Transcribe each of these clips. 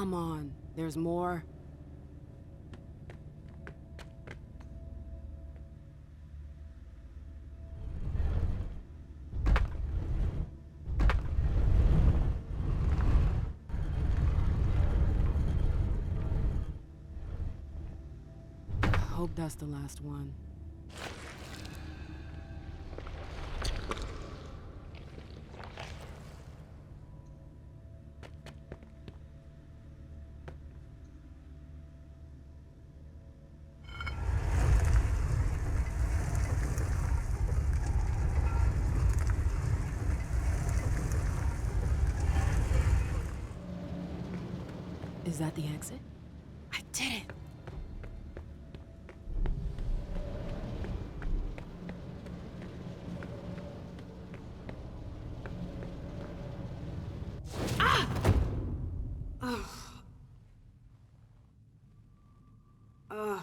Come on, there's more. Hope that's the last one. Is that the exit? I did it! Ah! Ugh. Ugh.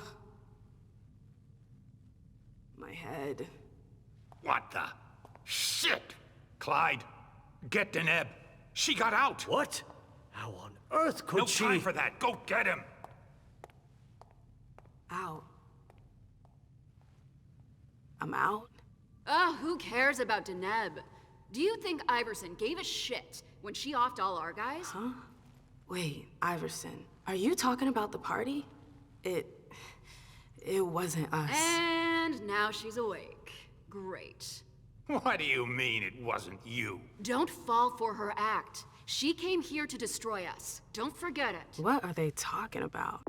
My head. What the? Shit! Clyde, get Deneb. She got out! What? How on earth could she? No time for that. Go get him! Out. I'm out? Who cares about Deneb? Do you think Iverson gave a shit when she offed all our guys? Huh? Wait, Iverson, are you talking about the party? It wasn't us. And now she's awake. Great. What do you mean it wasn't you? Don't fall for her act. She came here to destroy us. Don't forget it. What are they talking about?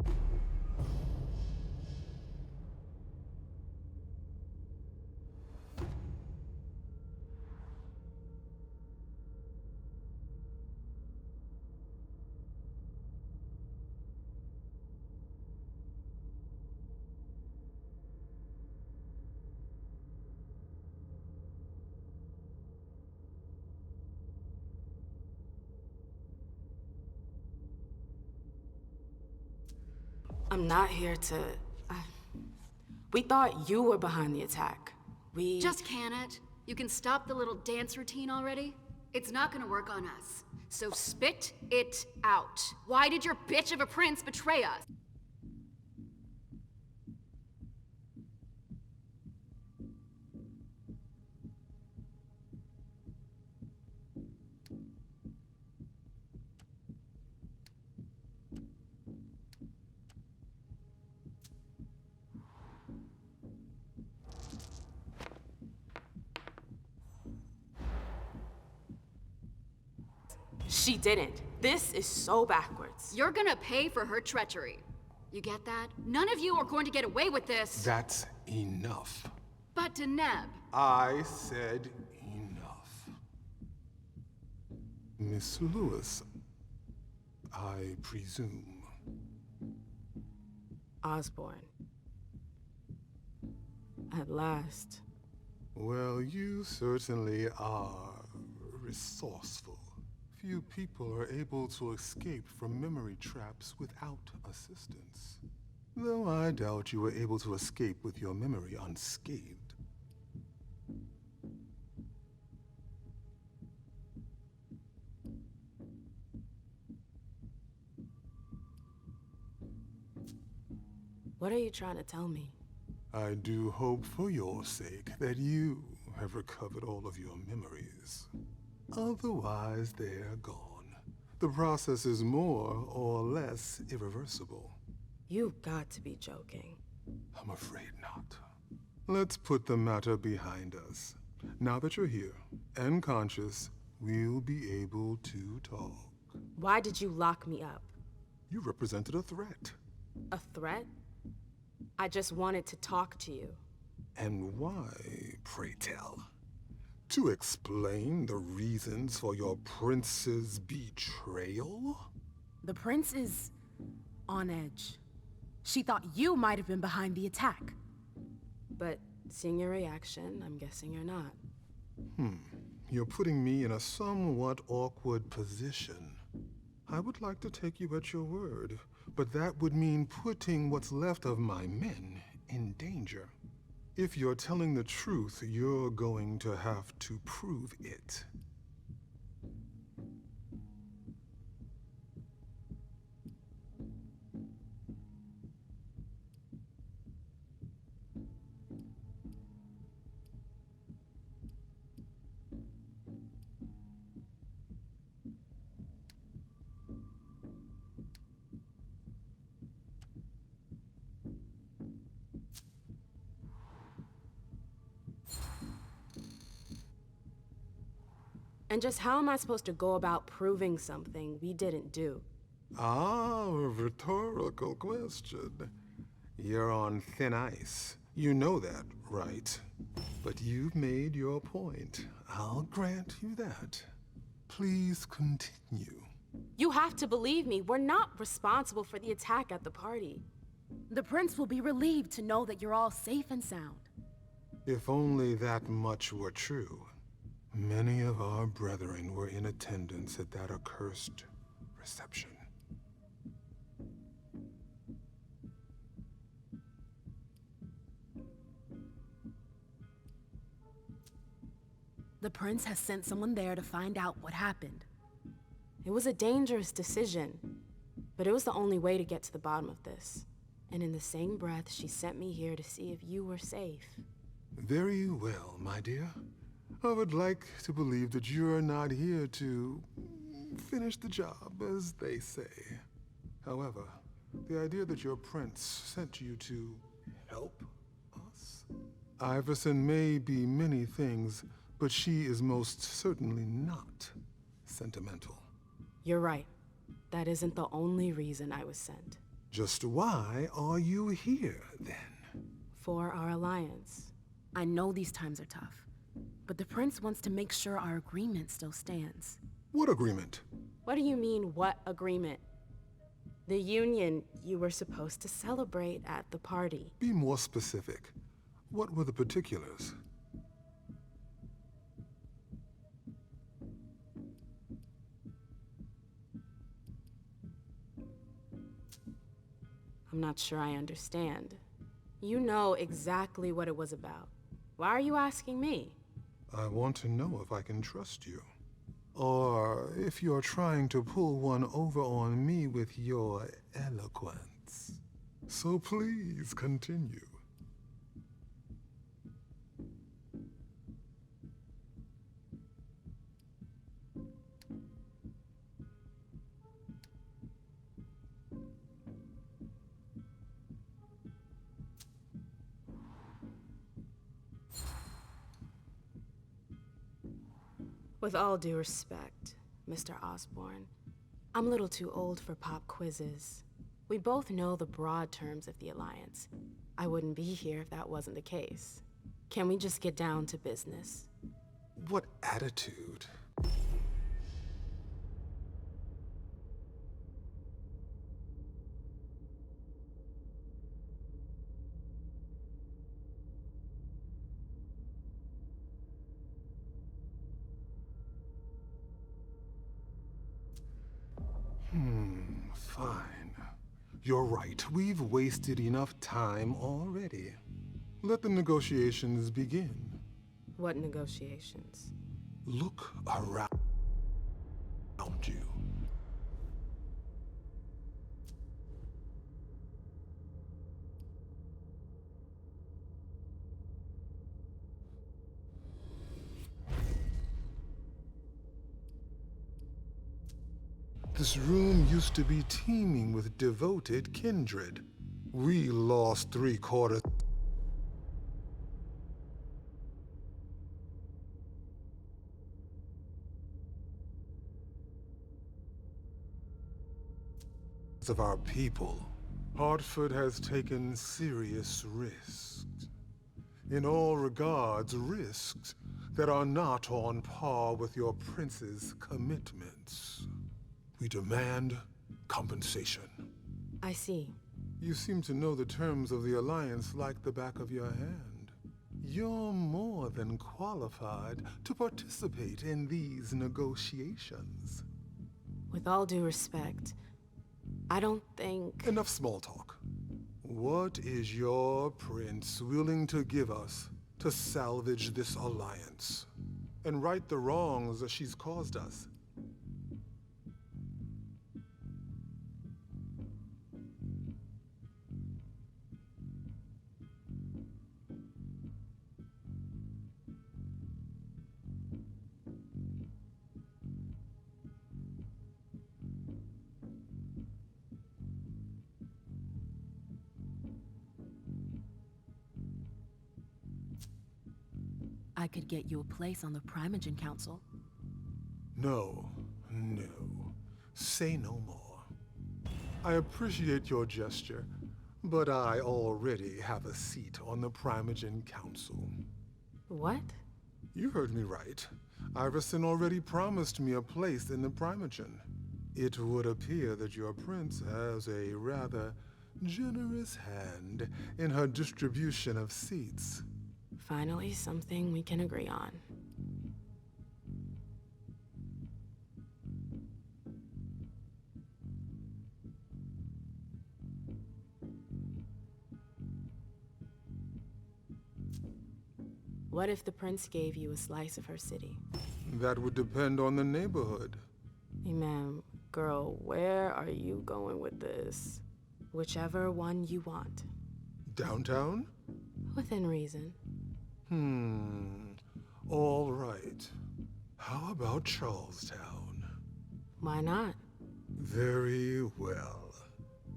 I'm not here to... we thought you were behind the attack. We... Just can it? You can stop the little dance routine already? It's not gonna work on us. So spit it out. Why did your bitch of a prince betray us? She didn't. This is so backwards. You're gonna pay for her treachery. You get that? None of you are going to get away with this. That's enough. But Deneb. I said enough. Miss Lewis, I presume. Osborne. At last. Well, you certainly are resourceful. Few people are able to escape from memory traps without assistance. Though I doubt you were able to escape with your memory unscathed. What are you trying to tell me? I do hope for your sake that you have recovered all of your memories. Otherwise, they're gone. The process is more or less irreversible. You've got to be joking. I'm afraid not. Let's put the matter behind us. Now that you're here and conscious, we'll be able to talk. Why did you lock me up? You represented a threat. A threat? I just wanted to talk to you. And why, pray tell? To explain the reasons for your prince's betrayal? The prince is on edge. She thought you might have been behind the attack. But seeing your reaction, I'm guessing you're not. You're putting me in a somewhat awkward position. I would like to take you at your word, but that would mean putting what's left of my men in danger. If you're telling the truth, you're going to have to prove it. And just how am I supposed to go about proving something we didn't do? Ah, a rhetorical question. You're on thin ice. You know that, right? But you've made your point. I'll grant you that. Please continue. You have to believe me, we're not responsible for the attack at the party. The prince will be relieved to know that you're all safe and sound. If only that much were true. Many of our brethren were in attendance at that accursed reception. The prince has sent someone there to find out what happened. It was a dangerous decision, but it was the only way to get to the bottom of this. And in the same breath, she sent me here to see if you were safe. Very well, my dear. I would like to believe that you're not here to finish the job, as they say. However, the idea that your prince sent you to help us? Iverson may be many things, but she is most certainly not sentimental. You're right. That isn't the only reason I was sent. Just why are you here, then? For our alliance. I know these times are tough, but the prince wants to make sure our agreement still stands. What agreement? What do you mean, what agreement? The union you were supposed to celebrate at the party. Be more specific. What were the particulars? I'm not sure I understand. You know exactly what it was about. Why are you asking me? I want to know if I can trust you. Or if you're trying to pull one over on me with your eloquence. So please continue. With all due respect, Mr. Osborne, I'm a little too old for pop quizzes. We both know the broad terms of the Alliance. I wouldn't be here if that wasn't the case. Can we just get down to business? What attitude? Fine. You're right. We've wasted enough time already. Let the negotiations begin. What negotiations? Look around you. This room used to be teeming with devoted kindred. We lost 3/4 of our people. Hartford has taken serious risks. In all regards, risks that are not on par with your prince's commitments. We demand compensation. I see. You seem to know the terms of the Alliance like the back of your hand. You're more than qualified to participate in these negotiations. With all due respect, I don't think... Enough small talk. What is your prince willing to give us to salvage this alliance and right the wrongs that she's caused us? I could get you a place on the Primogen Council. No, no. Say no more. I appreciate your gesture, but I already have a seat on the Primogen Council. What? You heard me right. Iverson already promised me a place in the Primogen. It would appear that your prince has a rather generous hand in her distribution of seats. Finally, something we can agree on. What if the prince gave you a slice of her city? That would depend on the neighborhood. Hey, ma'am, girl, where are you going with this? Whichever one you want. Downtown? Within reason. All right. How about Charlestown? Why not? Very well.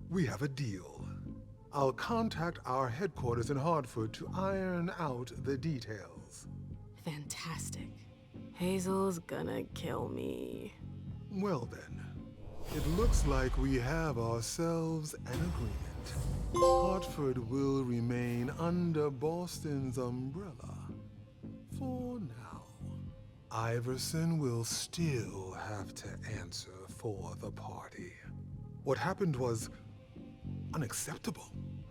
We have a deal. I'll contact our headquarters in Hartford to iron out the details. Fantastic. Hazel's gonna kill me. Well then, it looks like we have ourselves an agreement. Hartford will remain under Boston's umbrella. For now. Iverson will still have to answer for the party. What happened was unacceptable.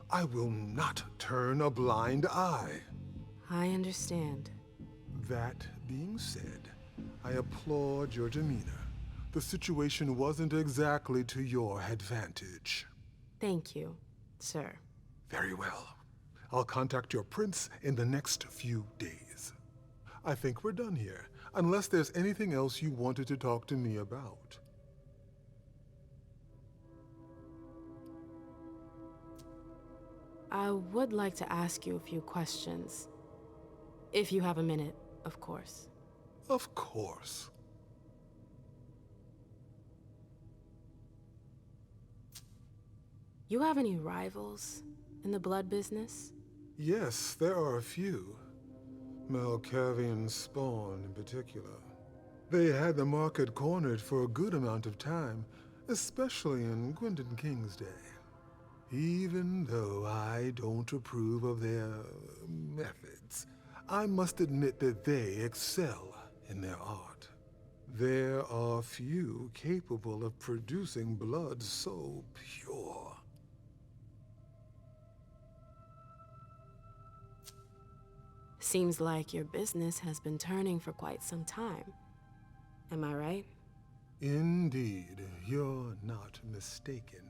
I will not turn a blind eye. I understand. That being said, I applaud your demeanor. The situation wasn't exactly to your advantage. Thank you, sir. Very well. I'll contact your prince in the next few days. I think we're done here, unless there's anything else you wanted to talk to me about. I would like to ask you a few questions. If you have a minute, of course. Of course. You have any rivals in the blood business? Yes, there are a few. Malkavian Spawn in particular. They had the market cornered for a good amount of time, especially in Gwendolyn King's day. Even though I don't approve of their methods, I must admit that they excel in their art. There are few capable of producing blood so pure. Seems like your business has been turning for quite some time. Am I right? Indeed, you're not mistaken.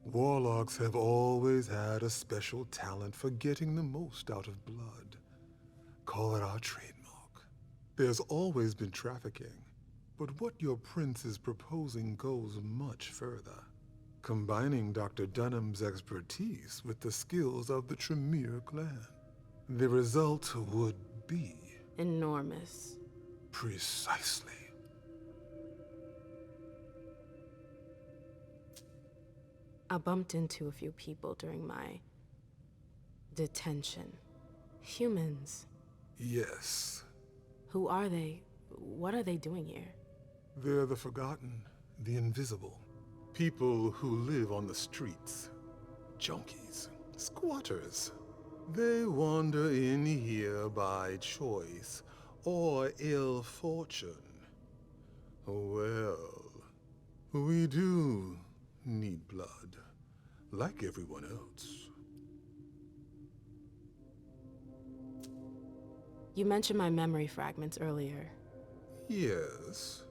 Warlocks have always had a special talent for getting the most out of blood. Call it our trademark. There's always been trafficking, but what your prince is proposing goes much further, combining Dr. Dunham's expertise with the skills of the Tremere clan. The result would be... enormous. Precisely. I bumped into a few people during my detention. Humans. Yes. Who are they? What are they doing here? They're the forgotten, the invisible. People who live on the streets. Junkies, squatters. They wander in here by choice or ill fortune. Well, we do need blood, like everyone else. You mentioned my memory fragments earlier. Yes.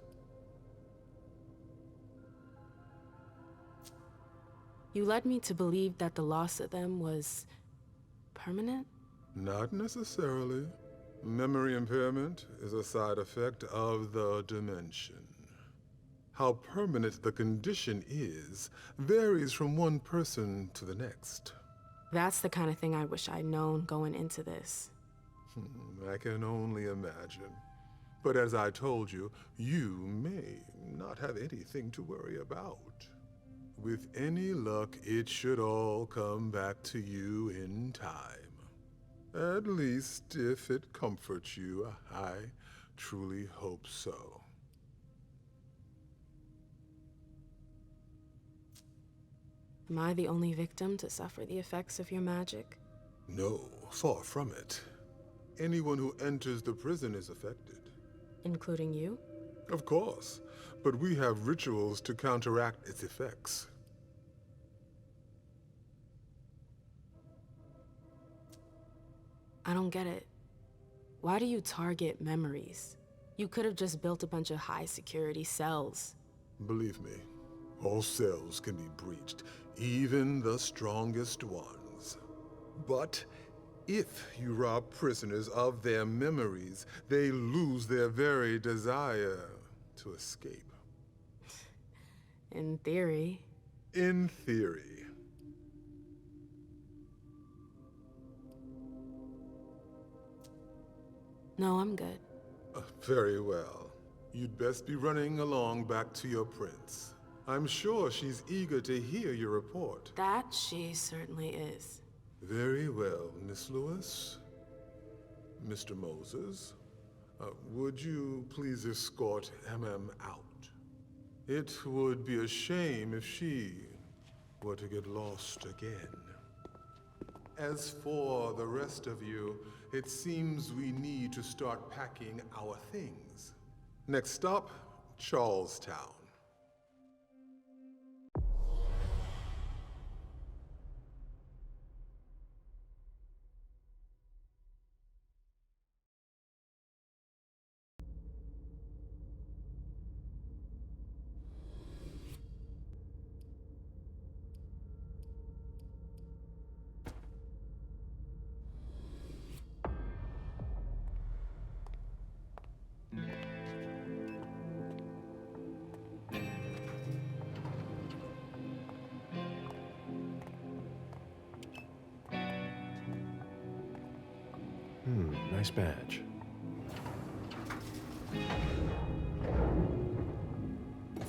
You led me to believe that the loss of them was permanent? Not necessarily. Memory impairment is a side effect of the dimension. How permanent the condition is varies from one person to the next. That's the kind of thing I wish I'd known going into this. I can only imagine. But as I told you, you may not have anything to worry about. With any luck, it should all come back to you in time. At least, if it comforts you, I truly hope so. Am I the only victim to suffer the effects of your magic? No, far from it. Anyone who enters the prison is affected. Including you? Of course, but we have rituals to counteract its effects. I don't get it. Why do you target memories? You could have just built a bunch of high-security cells. Believe me, all cells can be breached, even the strongest ones. But if you rob prisoners of their memories, they lose their very desire to escape. In theory. In theory. No, I'm good. Very well. You'd best be running along back to your prince. I'm sure she's eager to hear your report. That she certainly is. Very well, Miss Lewis. Mr. Moses, would you please escort MM out? It would be a shame if she were to get lost again. As for the rest of you, it seems we need to start packing our things. Next stop, Charlestown. Nice badge.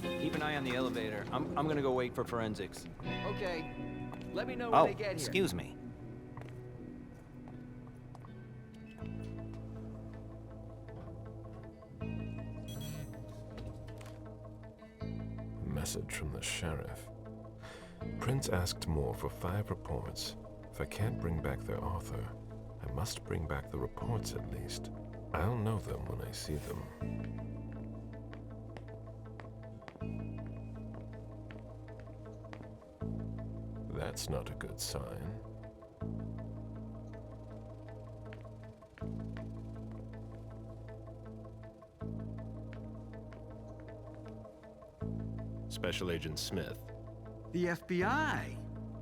Keep an eye on the elevator. I'm gonna go wait for forensics. Okay. Let me know when Oh, they get here. excuse me. Message from the sheriff. Prince asked more for 5 reports. If I can't bring back their author, I must bring back the reports at least. I'll know them when I see them. That's not a good sign. Special Agent Smith. The FBI!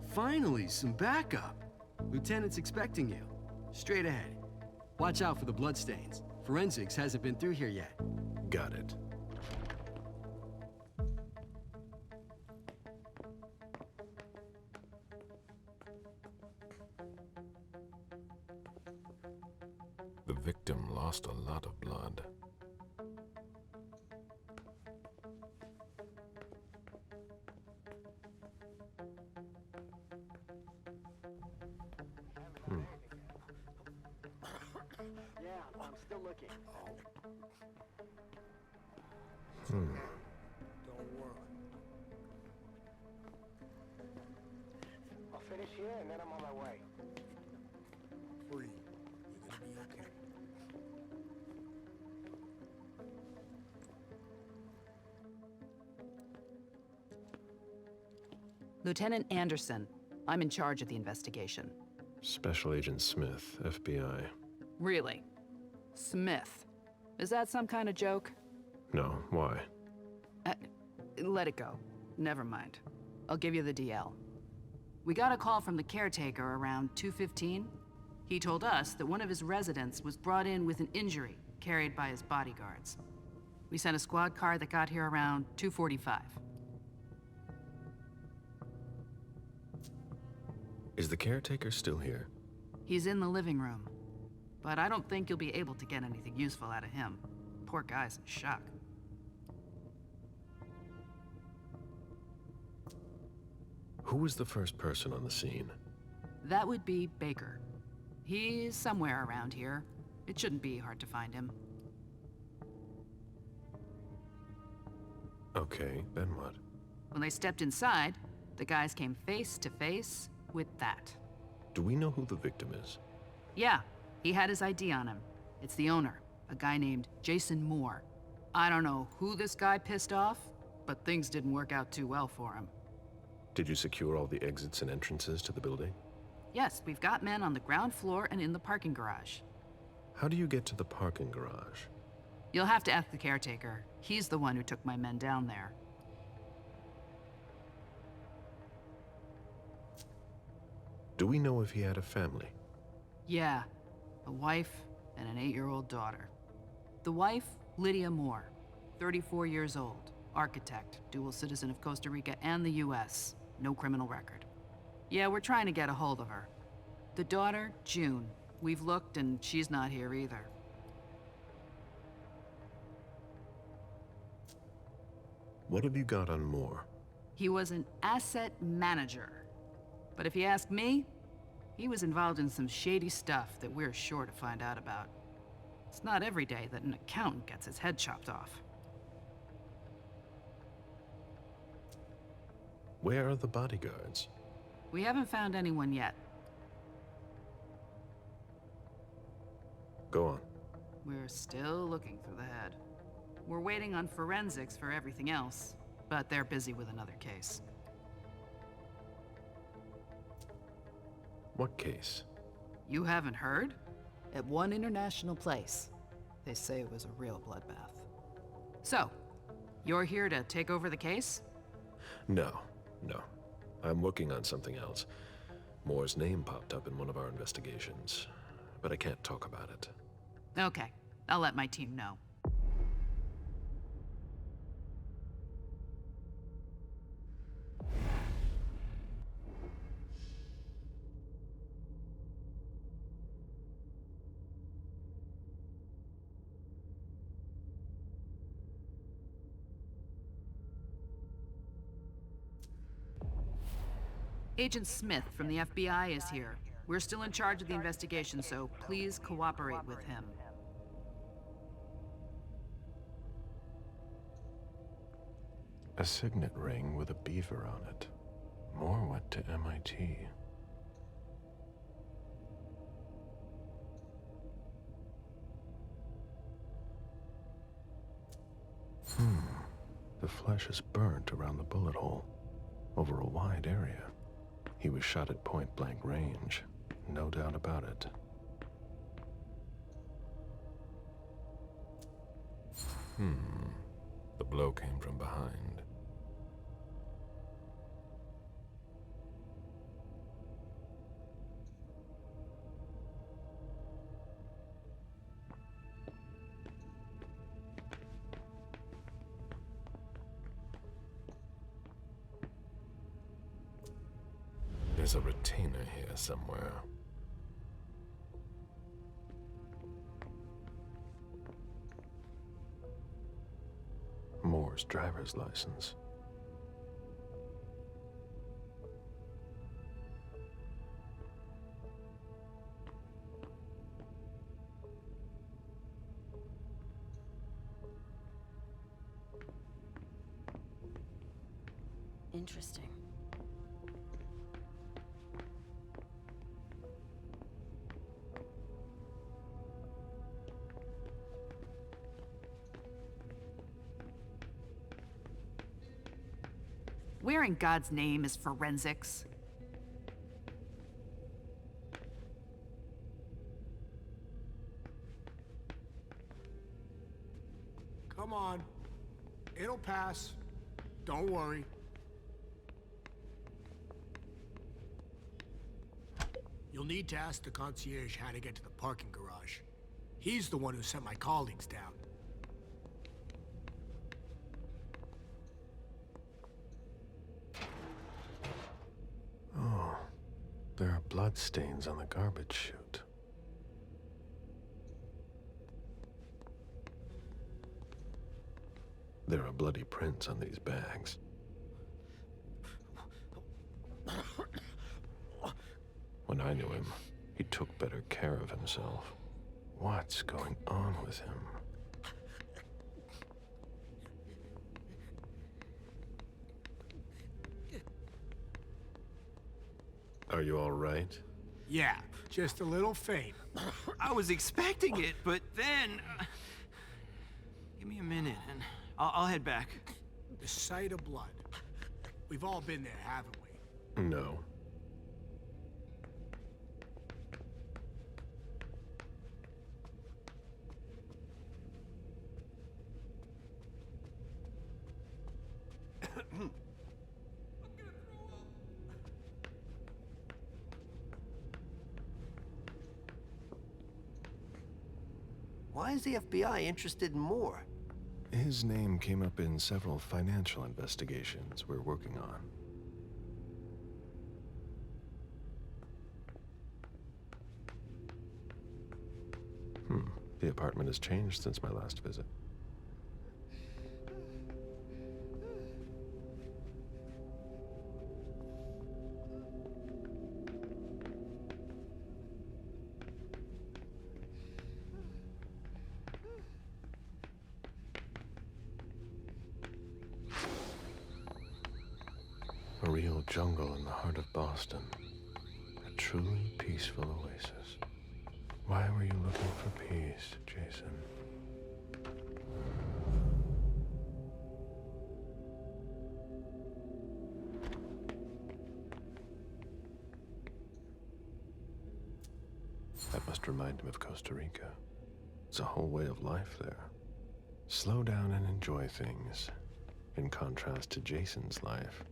Finally, some backup. Lieutenant's expecting you. Straight ahead. Watch out for the bloodstains. Forensics hasn't been through here yet. Got it. The victim lost a lot of blood. Yeah, I'm still looking. Don't worry. I'll finish here and then I'm on my way. Free. You're gonna be okay. Lieutenant Anderson, I'm in charge of the investigation. Special Agent Smith, FBI. Really? Smith? Is that some kind of joke? No, why? Let it go. Never mind. I'll give you the DL. We got a call from the caretaker around 2:15. He told us that one of his residents was brought in with an injury carried by his bodyguards. We sent a squad car that got here around 2:45. Is the caretaker still here? He's in the living room, but I don't think you'll be able to get anything useful out of him. Poor guy's in shock. Who was the first person on the scene? That would be Baker. He's somewhere around here. It shouldn't be hard to find him. Okay, then what? When they stepped inside, The guys came face to face with that. Do we know who the victim is? Yeah, he had his ID on him. It's the owner, a guy named Jason Moore. I don't know who this guy pissed off, but things didn't work out too well for him. Did you secure all the exits and entrances to the building? Yes, we've got men on the ground floor and in the parking garage. How do you get to the parking garage? You'll have to ask the caretaker. He's the one who took my men down there. Do we know if he had a family? Yeah, a wife and an 8-year-old daughter. The wife, Lydia Moore, 34 years old, architect, dual citizen of Costa Rica and the US, no criminal record. Yeah, we're trying to get a hold of her. The daughter, June. We've looked and she's not here either. What have you got on Moore? He was an asset manager. But if you ask me, he was involved in some shady stuff that we're sure to find out about. It's not every day that an accountant gets his head chopped off. Where are the bodyguards? We haven't found anyone yet. Go on. We're still looking through the head. We're waiting on forensics for everything else, but they're busy with another case. What case? You haven't heard? At one international place. They say it was a real bloodbath. So, you're here to take over the case? No. I'm working on something else. Moore's name popped up in one of our investigations, but I can't talk about it. Okay, I'll let my team know. Agent Smith from the FBI is here. We're still in charge of the investigation, so please cooperate with him. A signet ring with a beaver on it. Moore went to MIT. The flesh is burnt around the bullet hole, over a wide area. He was shot at point-blank range, no doubt about it. The blow came from behind. There's a retainer here somewhere. Moore's driver's license. Interesting. Where in God's name is forensics? Come on. It'll pass. Don't worry. You'll need to ask the concierge how to get to the parking garage. He's the one who sent my colleagues down. Oh, there are bloodstains on the garbage chute. There are bloody prints on these bags. When I knew him, he took better care of himself. What's going on with him? Are you all right? Yeah, just a little faint. I was expecting it, but then... give me a minute, and I'll head back. The sight of blood. We've all been there, haven't we? No. Why is the FBI interested in Moore? His name came up in several financial investigations we're working on. The apartment has changed since my last visit. A real jungle in the heart of Boston. A truly peaceful oasis. Why were you looking for peace, Jason? That must remind him of Costa Rica. It's a whole way of life there. Slow down and enjoy things, in contrast to Jason's life.